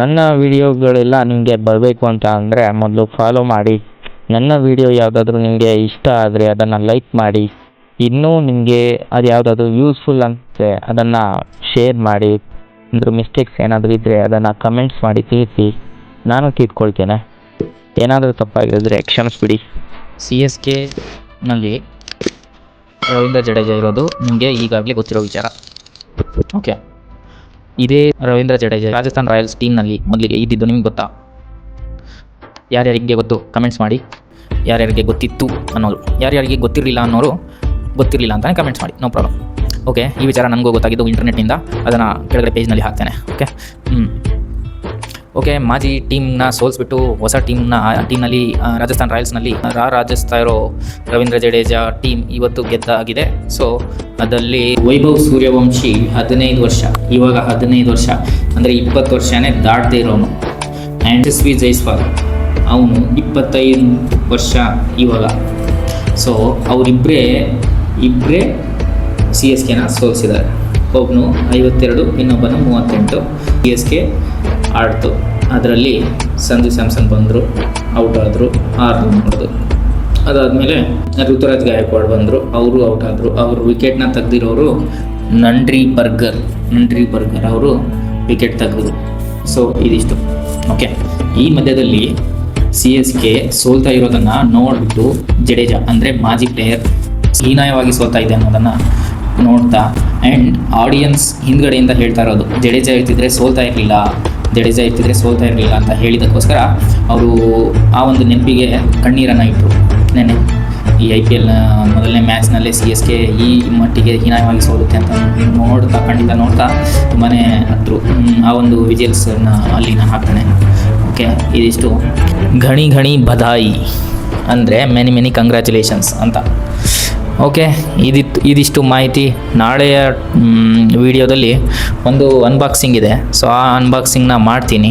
ನನ್ನ ವಿಡಿಯೋಗಳೆಲ್ಲ ನಿಮಗೆ ಬರಬೇಕು ಅಂತ ಅಂದರೆ ಮೊದಲು ಫಾಲೋ ಮಾಡಿ. ನನ್ನ ವಿಡಿಯೋ ಯಾವುದಾದ್ರೂ ನಿಮಗೆ ಇಷ್ಟ ಆದರೆ ಅದನ್ನು ಲೈಕ್ ಮಾಡಿ. ಇನ್ನೂ ನಿಮಗೆ ಅದು ಯಾವುದಾದ್ರೂ ಯೂಸ್ಫುಲ್ ಅನಿಸುತ್ತೆ ಅದನ್ನು ಶೇರ್ ಮಾಡಿ. ಅಂದ್ರೆ ಮಿಸ್ಟೇಕ್ಸ್ ಏನಾದರೂ ಇದ್ದರೆ ಅದನ್ನು ಕಮೆಂಟ್ಸ್ ಮಾಡಿ ತಿಳಿಸಿ, ನಾನು ತಿದ್ಕೊಳ್ತೇನೆ. ಏನಾದರೂ ತಪ್ಪಾಗಿದ್ದರೆ ಕ್ಷಮಿಸ್ಬಿಡಿ. CSKನಲ್ಲಿ ರವೀಂದ್ರ ಜಡೇಜಾ ಇರೋದು ನಿಮಗೆ ಈಗಾಗಲೇ ಗೊತ್ತಿರೋ ವಿಚಾರ. ಓಕೆ, ಇದೇ ರವೀಂದ್ರ ಜಡೇಜಾ ರಾಜಸ್ಥಾನ್ ರಾಯಲ್ಸ್ ಟೀಮ್ನಲ್ಲಿ ಮೊದಲಿಗೆ ಇದ್ದಿದ್ದು ನಿಮ್ಗೆ ಗೊತ್ತಾ? ಯಾರ್ಯಾರಿಗೆ ಗೊತ್ತು ಕಮೆಂಟ್ಸ್ ಮಾಡಿ. ಯಾರ್ಯಾರಿಗೆ ಗೊತ್ತಿತ್ತು ಅನ್ನೋರು, ಯಾರ್ಯಾರಿಗೆ ಗೊತ್ತಿರಲಿಲ್ಲ ಅನ್ನೋರು ಗೊತ್ತಿರಲಿಲ್ಲ ಅಂತಲೇ ಕಮೆಂಟ್ಸ್ ಮಾಡಿ, ನೋ ಪ್ರಾಬ್ಲಮ್. ಓಕೆ, ಈ ವಿಚಾರ ನನಗೂ ಗೊತ್ತಾಗಿದ್ದು ಇಂಟರ್ನೆಟ್ನಿಂದ, ಅದನ್ನು ಕೆಳಗಡೆ ಪೇಜ್ನಲ್ಲಿ ಹಾಕ್ತೇನೆ. ಓಕೆ, ಮಾಜಿ ಟೀಮ್ನ ಸೋಲಿಸ್ಬಿಟ್ಟು ಹೊಸ ಟೀಮ್ನಲ್ಲಿ ರಾಜಸ್ಥಾನ್ ರಾಯಲ್ಸ್ನಲ್ಲಿ ರಾಜಿಸ್ತಾ ಇರೋ ರವೀಂದ್ರ ಜಡೇಜಾ ಟೀಮ್ ಇವತ್ತು ಗೆದ್ದಾಗಿದೆ. ಸೊ ಅದರಲ್ಲಿ ವೈಭವ್ ಸೂರ್ಯವಂಶಿ 15 ವರ್ಷ, ಇವಾಗ 15 ವರ್ಷ ಅಂದರೆ 20 ವರ್ಷನೇ ದಾಟದೇ ಇರೋನು. ಆ್ಯಂಡ್ ಯಶಸ್ವಿ ಜೈಸ್ವಾಲ್ ಅವನು 25 ವರ್ಷ ಇವಾಗ. ಸೊ ಅವರಿಬ್ಬರೇ CSKನ ಸೋಲಿಸಿದ್ದಾರೆ. ಒಬ್ಬನು 52, ಇನ್ನೊಬ್ಬನು 38. CSK ಆಡ್ತು. ಅದರಲ್ಲಿ ಸಂಜು ಸ್ಯಾಮ್ಸನ್ ಬಂದರು, ಔಟ್ ಆದರು, 6 ರನ್ ಹೊಡೆದು. ಅದಾದಮೇಲೆ ಋತುರಾಜ್ ಗಾಯಕ್ವಾಡ್ ಬಂದರು, ಅವರು ಔಟ್ ಆದರು. ಅವರು ವಿಕೆಟ್ನ ತೆಗೆದಿರೋರು ನಂಡ್ರಿ ಬರ್ಗರ್ ಅವರು ವಿಕೆಟ್ ತೆಗೆದ್ರು. ಸೊ ಇದಿಷ್ಟು. ಓಕೆ, ಈ ಮಧ್ಯದಲ್ಲಿ CSK ಸೋಲ್ತಾ ಇರೋದನ್ನು ನೋಡಿಬಿಟ್ಟು ಜಡೇಜಾ ಅಂದರೆ ಮಾಜಿ ಪ್ಲೇಯರ್ ಹೀನಾಯವಾಗಿ ಸೋಲ್ತಾ ಇದೆ ಅನ್ನೋದನ್ನು ನೋಡ್ತಾ ಆ್ಯಂಡ್ ಆಡಿಯನ್ಸ್ ಹಿಂದ್ಗಡೆಯಿಂದ ಹೇಳ್ತಾ ಇರೋದು ಜಡೇಜಾ ಇರ್ತಿದ್ರೆ ಸೋಲ್ತಾ ಇರಲಿಲ್ಲ ಅಂತ ಹೇಳಿದಕ್ಕೋಸ್ಕರ ಅವರು ಆ ಒಂದು ನೆನಪಿಗೆ ಕಣ್ಣೀರನ್ನು ಇಟ್ಟರು. ನೆನ್ನೆ ಈ IPL ಮೊದಲನೇ ಮ್ಯಾಚ್ನಲ್ಲೇ CSK ಈ ಮಟ್ಟಿಗೆ ಹೀನಾಯವಾಗಿ ಸೋಲುತ್ತೆ ಅಂತ ಖಂಡಿತ ನೋಡ್ತಾ ತುಂಬಾ ಹತ್ರು. ಆ ಒಂದು ವಿಜುವಲ್ಸನ್ನು ಅಲ್ಲಿನ ಹಾಕ್ತಾನೆ. ಓಕೆ, ಇದಿಷ್ಟು. ಘಣಿ ಬಧಾಯಿ ಅಂದರೆ ಮೆನಿ ಕಂಗ್ರ್ಯಾಚುಲೇಷನ್ಸ್ ಅಂತ. ಓಕೆ, ಇದಿಷ್ಟು ಮಾಹಿತಿ. ನಾಳೆಯ ವಿಡಿಯೋದಲ್ಲಿ ಒಂದು ಅನ್ಬಾಕ್ಸಿಂಗ್ ಇದೆ. ಸೊ ಆ ಅನ್ಬಾಕ್ಸಿಂಗ್ನ ಮಾಡ್ತೀನಿ.